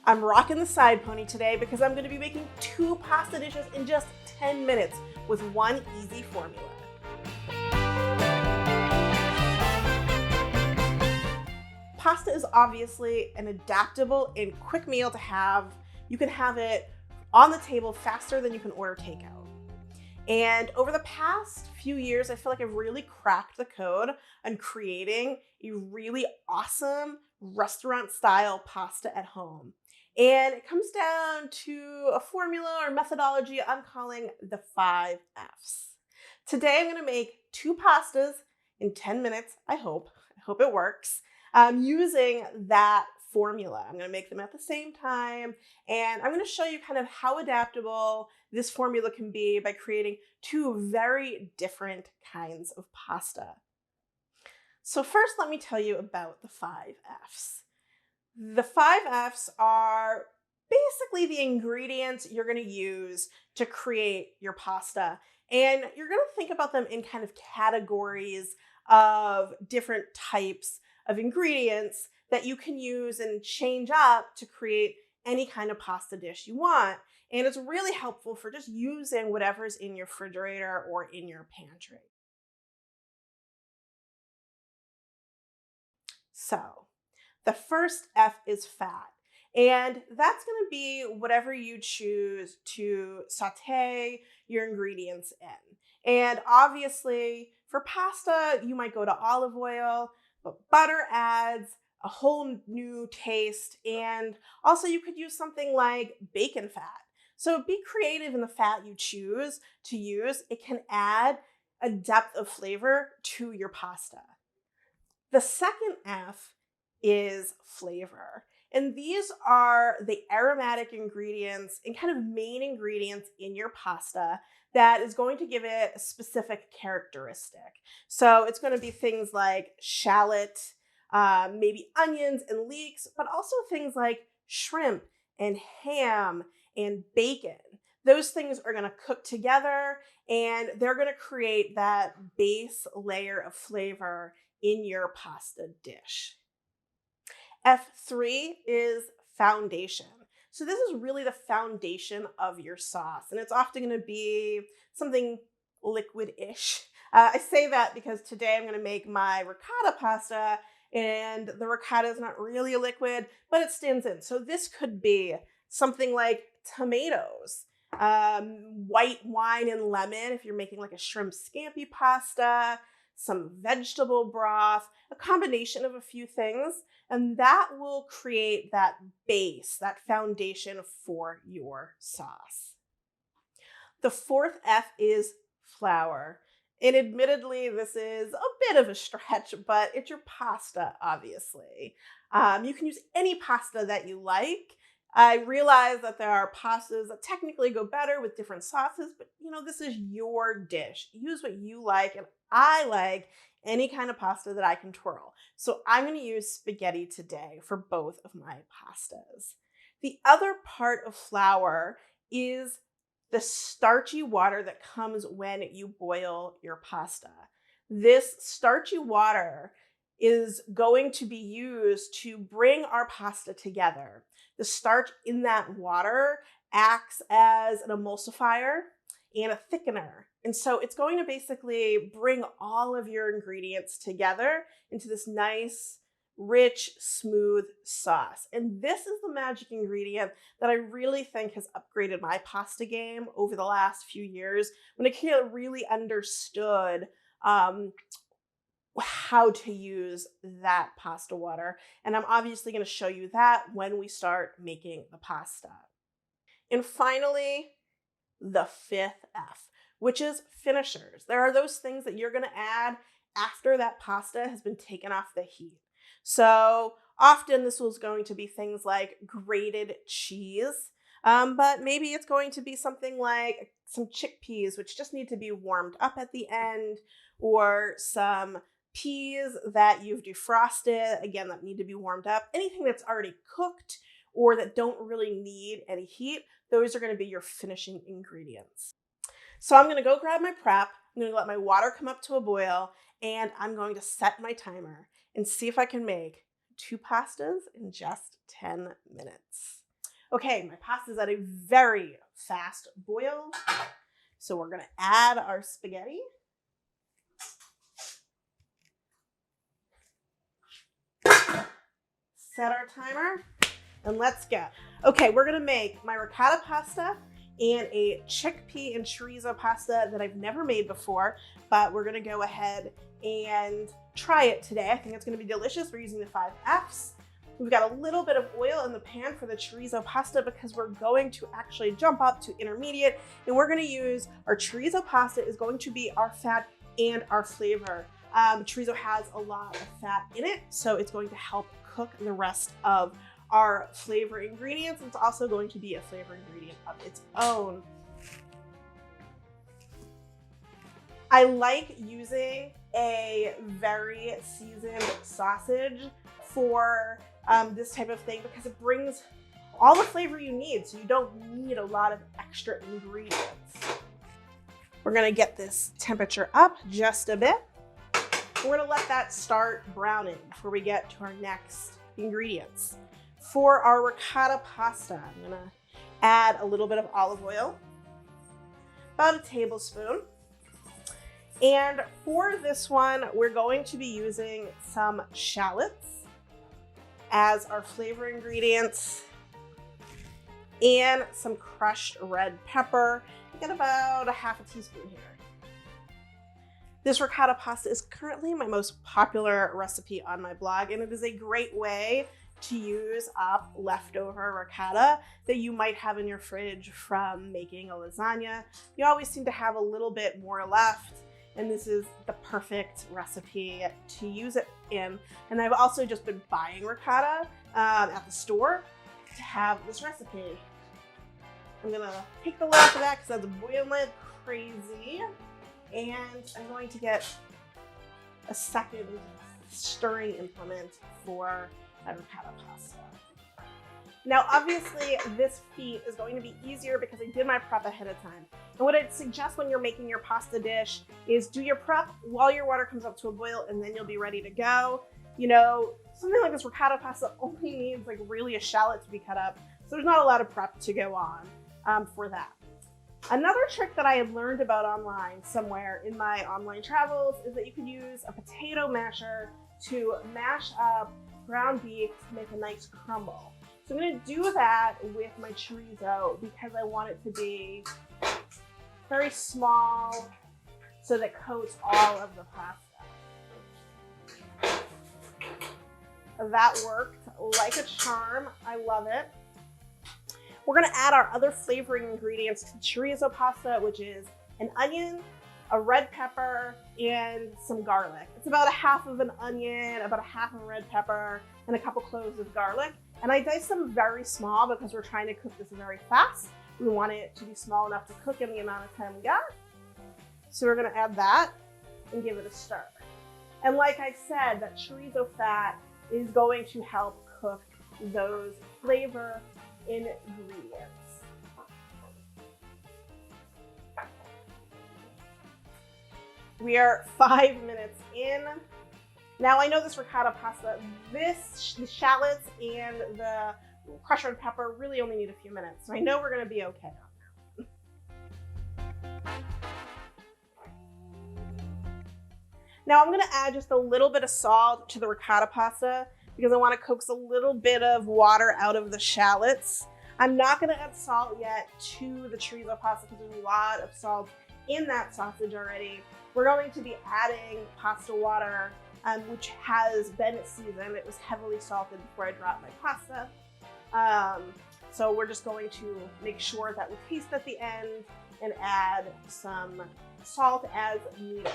I'm rocking the side pony today because I'm going to be making 2 pasta dishes in just 10 minutes with one easy formula. Pasta is obviously an adaptable and quick meal to have. You can have it on the table faster than you can order takeout. And over the past few years, I feel like I've really cracked the code on creating a really awesome restaurant-style pasta at home. And it comes down to a formula or methodology I'm calling the 5 F's. Today, I'm going to make 2 pastas in 10 minutes, I hope. I hope it works. Using that formula. I'm going to make them at the same time, and I'm going to show you kind of how adaptable this formula can be by creating 2 very different kinds of pasta. So first, let me tell you about the 5 F's. The 5 F's are basically the ingredients you're going to use to create your pasta, and you're going to think about them in kind of categories of different types of ingredients that you can use and change up to create any kind of pasta dish you want. And it's really helpful for just using whatever's in your refrigerator or in your pantry. So, the first F is fat. And that's going to be whatever you choose to saute your ingredients in. And obviously, for pasta, you might go to olive oil, but butter adds a whole new taste. And also, you could use something like bacon fat. So be creative in the fat you choose to use. It can add a depth of flavor to your pasta. The second F is flavor. And these are the aromatic ingredients and kind of main ingredients in your pasta that is going to give it a specific characteristic. So it's going to be things like shallot, maybe onions and leeks, but also things like shrimp and ham and bacon. Those things are going to cook together and they're going to create that base layer of flavor in your pasta dish. F3 is foundation. So this is really the foundation of your sauce, and it's often going to be something liquid-ish. I say that because today I'm going to make my ricotta pasta, and the ricotta is not really a liquid, but it stands in. So this could be something like tomatoes, white wine and lemon if you're making like a shrimp scampi pasta, some vegetable broth, a combination of a few things, and that will create that base, that foundation for your sauce. The fourth F is flour. And admittedly, this is a bit of a stretch, but it's your pasta, obviously. You can use any pasta that you like. I realize that there are pastas that technically go better with different sauces, but this is your dish. Use what you like, and I like any kind of pasta that I can twirl. So I'm going to use spaghetti today for both of my pastas. The other part of flour is the starchy water that comes when you boil your pasta. This starchy water is going to be used to bring our pasta together. The starch in that water acts as an emulsifier and a thickener. And so it's going to basically bring all of your ingredients together into this nice, rich, smooth sauce. And this is the magic ingredient that I really think has upgraded my pasta game over the last few years when I really understood how to use that pasta water. And I'm obviously going to show you that when we start making the pasta. And finally, the 5th F, which is finishers. There are those things that you're going to add after that pasta has been taken off the heat. So often this was going to be things like grated cheese, but maybe it's going to be something like some chickpeas, which just need to be warmed up at the end, or some peas that you've defrosted, again, that need to be warmed up. Anything that's already cooked or that don't really need any heat, those are going to be your finishing ingredients. So I'm going to go grab my prep. I'm going to let my water come up to a boil, and I'm going to set my timer and see if I can make 2 pastas in just 10 minutes. Okay, my pasta's at a very fast boil. So we're gonna add our spaghetti. Set our timer and let's go. Okay, we're gonna make my ricotta pasta and a chickpea and chorizo pasta that I've never made before, but we're gonna go ahead and try it today. I think it's gonna be delicious. We're using the 5Fs. We've got a little bit of oil in the pan for the chorizo pasta because we're going to actually jump up to intermediate, and we're gonna use our chorizo pasta is going to be our fat and our flavor. Chorizo has a lot of fat in it, so it's going to help cook the rest of our flavor ingredients. It's also going to be a flavor ingredient of its own. I like using a very seasoned sausage for this type of thing because it brings all the flavor you need, so you don't need a lot of extra ingredients. We're gonna get this temperature up just a bit. We're gonna let that start browning before we get to our next ingredients. For our ricotta pasta, I'm gonna add a little bit of olive oil, about a tablespoon. And for this one, we're going to be using some shallots as our flavor ingredients and some crushed red pepper. I get about a half a teaspoon here. This ricotta pasta is currently my most popular recipe on my blog, and it is a great way to use up leftover ricotta that you might have in your fridge from making a lasagna. You always seem to have a little bit more left, and this is the perfect recipe to use it in. And I've also just been buying ricotta at the store to have this recipe. I'm gonna take the lid off of that because that's boiling like crazy. And I'm going to get a second stirring implement for my ricotta pasta. Now, obviously, this feat is going to be easier because I did my prep ahead of time. And what I'd suggest when you're making your pasta dish is do your prep while your water comes up to a boil, and then you'll be ready to go. You know, something like this ricotta pasta only needs like really a shallot to be cut up, so there's not a lot of prep to go on for that. Another trick that I had learned about online somewhere in my online travels is that you could use a potato masher to mash up ground beef to make a nice crumble. So I'm going to do that with my chorizo because I want it to be very small so that it coats all of the pasta. That worked like a charm. I love it. We're gonna add our other flavoring ingredients to the chorizo pasta, which is an onion, a red pepper, and some garlic. It's about a half of an onion, about a half of a red pepper, and a couple cloves of garlic. And I dice them very small because we're trying to cook this very fast. We want it to be small enough to cook in the amount of time we got. So we're gonna add that and give it a stir. And like I said, that chorizo fat is going to help cook those flavor ingredients. We are 5 minutes in. Now I know this ricotta pasta, the shallots and the crushed red pepper really only need a few minutes. So I know we're gonna be okay on that. Now I'm gonna add just a little bit of salt to the ricotta pasta because I want to coax a little bit of water out of the shallots. I'm not going to add salt yet to the chorizo pasta because there's a lot of salt in that sausage already. We're going to be adding pasta water, which has been seasoned. It was heavily salted before I dropped my pasta. So we're just going to make sure that we taste at the end and add some salt as needed.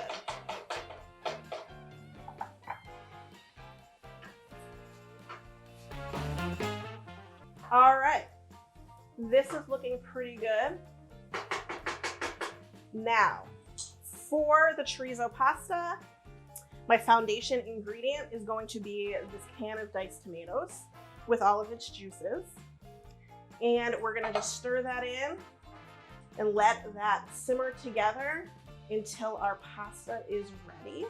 All right, this is looking pretty good. Now, for the chorizo pasta, my foundation ingredient is going to be this can of diced tomatoes with all of its juices. And we're gonna just stir that in and let that simmer together until our pasta is ready.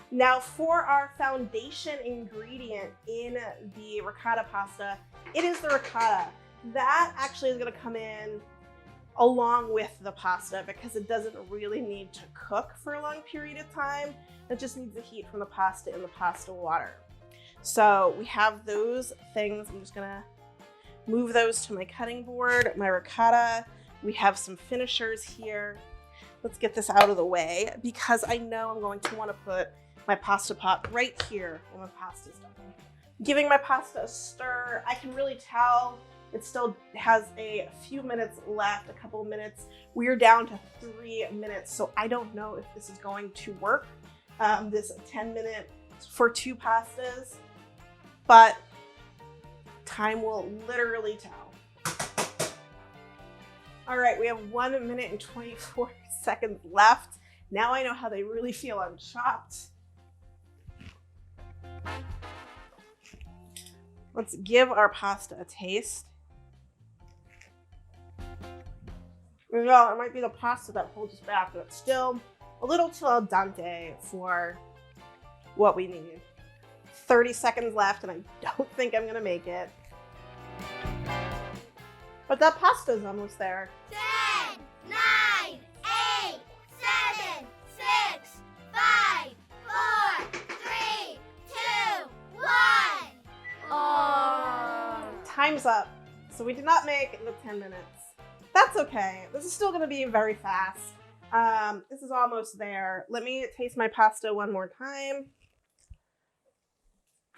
Now for our foundation ingredient in the ricotta pasta, it is the ricotta. That actually is gonna come in along with the pasta because it doesn't really need to cook for a long period of time. It just needs the heat from the pasta and the pasta water. So we have those things. I'm just gonna move those to my cutting board, my ricotta. We have some finishers here. Let's get this out of the way because I know I'm going to want to put my pasta pot right here when my pasta's done. Giving my pasta a stir, I can really tell it still has a few minutes left, a couple of minutes. We're down to 3 minutes, so I don't know if this is going to work, this 10-minute for 2 pastas, but time will literally tell. All right, we have 1 minute and 24 seconds left. Now I know how they really feel on Chopped. Let's give our pasta a taste. You know, it might be the pasta that holds us back, but it's still a little too al dente for what we need. 30 seconds left, and I don't think I'm gonna make it. But that pasta's almost there. 10, 9, 8, 7, 6, 5, 4, 3, 2, 1. Oh. Time's up. So we did not make the 10 minutes. That's okay. This is still gonna be very fast. This is almost there. Let me taste my pasta one more time.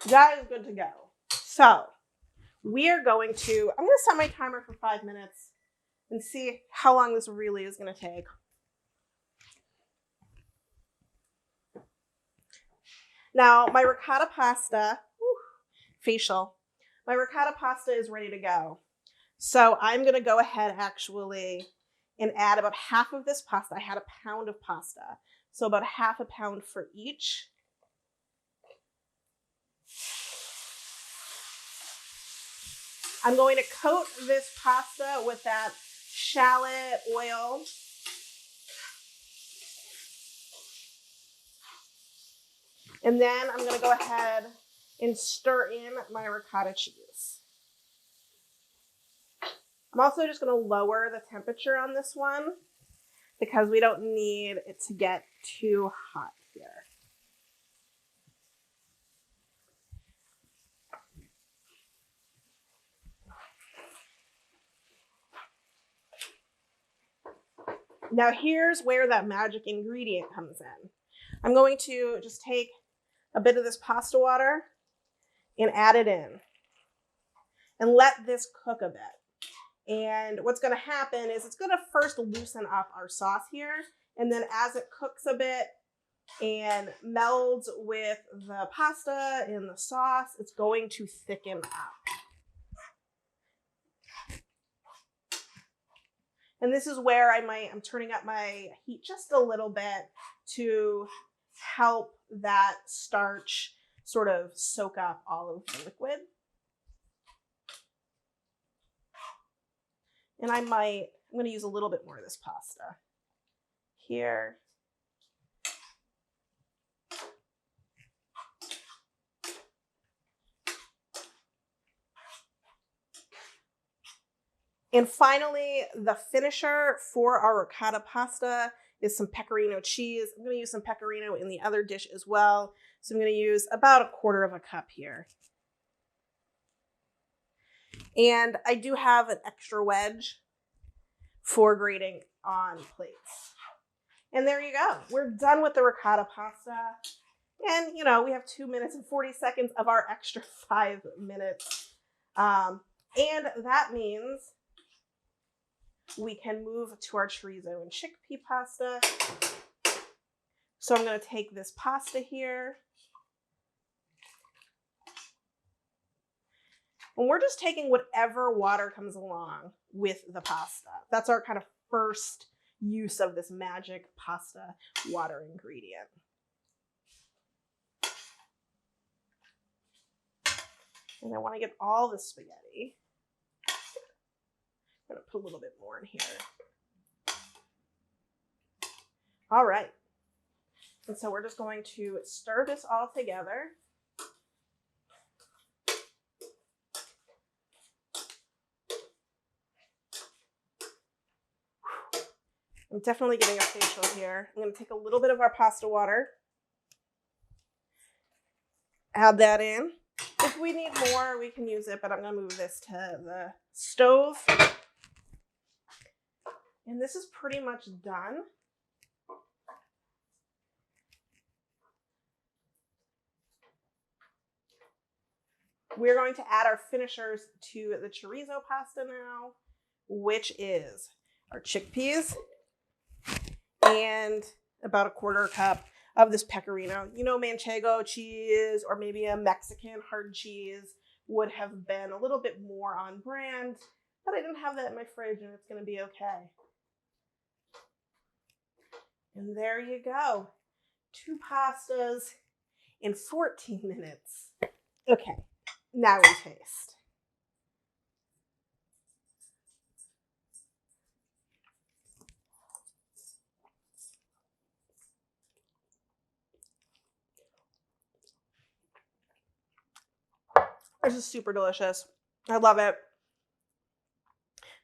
That is good to go. So we are going to, I'm gonna set my timer for 5 minutes and see how long this really is gonna take. Now my ricotta pasta, facial, my ricotta pasta is ready to go. So I'm gonna go ahead actually and add about half of this pasta. I had a pound of pasta, so about half a pound for each. I'm going to coat this pasta with that shallot oil. And then I'm going to go ahead and stir in my ricotta cheese. I'm also just going to lower the temperature on this one because we don't need it to get too hot here. Now here's where that magic ingredient comes in. I'm going to just take a bit of this pasta water and add it in and let this cook a bit. And what's going to happen is it's going to first loosen up our sauce here, and then as it cooks a bit and melds with the pasta and the sauce, it's going to thicken up. And this is where I'm turning up my heat just a little bit to help that starch sort of soak up all of the liquid. And I'm going to use a little bit more of this pasta here. And finally, the finisher for our ricotta pasta is some pecorino cheese. I'm going to use some pecorino in the other dish as well. So I'm going to use about 1/4 cup here. And I do have an extra wedge for grating on plates. And there you go. We're done with the ricotta pasta. And, you know, we have 2 minutes and 40 seconds of our extra 5 minutes. And that means we can move to our chorizo and chickpea pasta. So I'm going to take this pasta here. And we're just taking whatever water comes along with the pasta. That's our kind of first use of this magic pasta water ingredient. And I want to get all the spaghetti. I'm going to put a little bit more in here. All right. And so we're just going to stir this all together. I'm definitely getting a facial here. I'm going to take a little bit of our pasta water, add that in. If we need more, we can use it, but I'm going to move this to the stove. And this is pretty much done. We're going to add our finishers to the chorizo pasta now, which is our chickpeas and about a 1/4 cup of this pecorino. You know, manchego cheese or maybe a Mexican hard cheese would have been a little bit more on brand, but I didn't have that in my fridge and it's going to be okay. And there you go. 2 pastas in 14 minutes. Okay, now we taste. This is super delicious. I love it.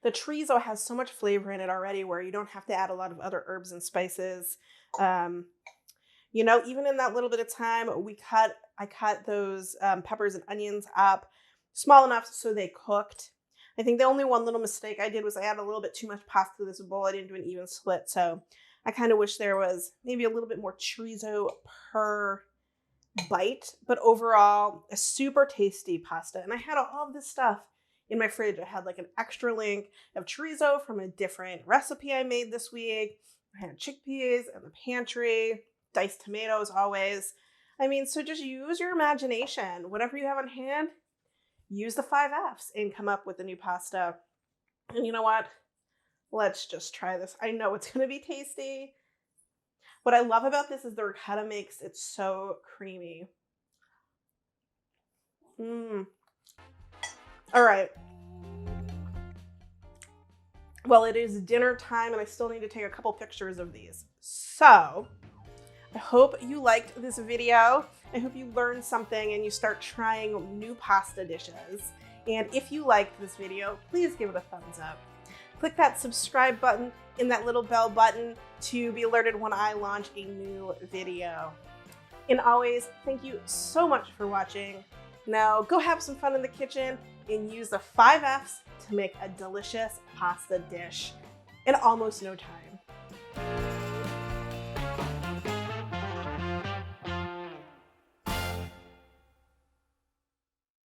The chorizo has so much flavor in it already where you don't have to add a lot of other herbs and spices. You know, even in that little bit of time, I cut those peppers and onions up small enough so they cooked. I think the only one little mistake I did was I added a little bit too much pasta to this bowl. I didn't do an even split. So I kind of wish there was maybe a little bit more chorizo per bite, but overall a super tasty pasta. And I had all of this stuff in my fridge. I had like an extra link of chorizo from a different recipe I made this week. I had chickpeas in the pantry, diced tomatoes always. I mean, so just use your imagination. Whatever you have on hand, use the 5 Fs and come up with a new pasta. And you know what? Let's just try this. I know it's going to be tasty. What I love about this is the ricotta makes it so creamy. All right. Well, it is dinner time and I still need to take a couple pictures of these. So I hope you liked this video. I hope you learned something and you start trying new pasta dishes. And if you liked this video, please give it a thumbs up. Click that subscribe button and that little bell button to be alerted when I launch a new video. And always, thank you so much for watching. Now go have some fun in the kitchen and use the 5 Fs to make a delicious pasta dish in almost no time.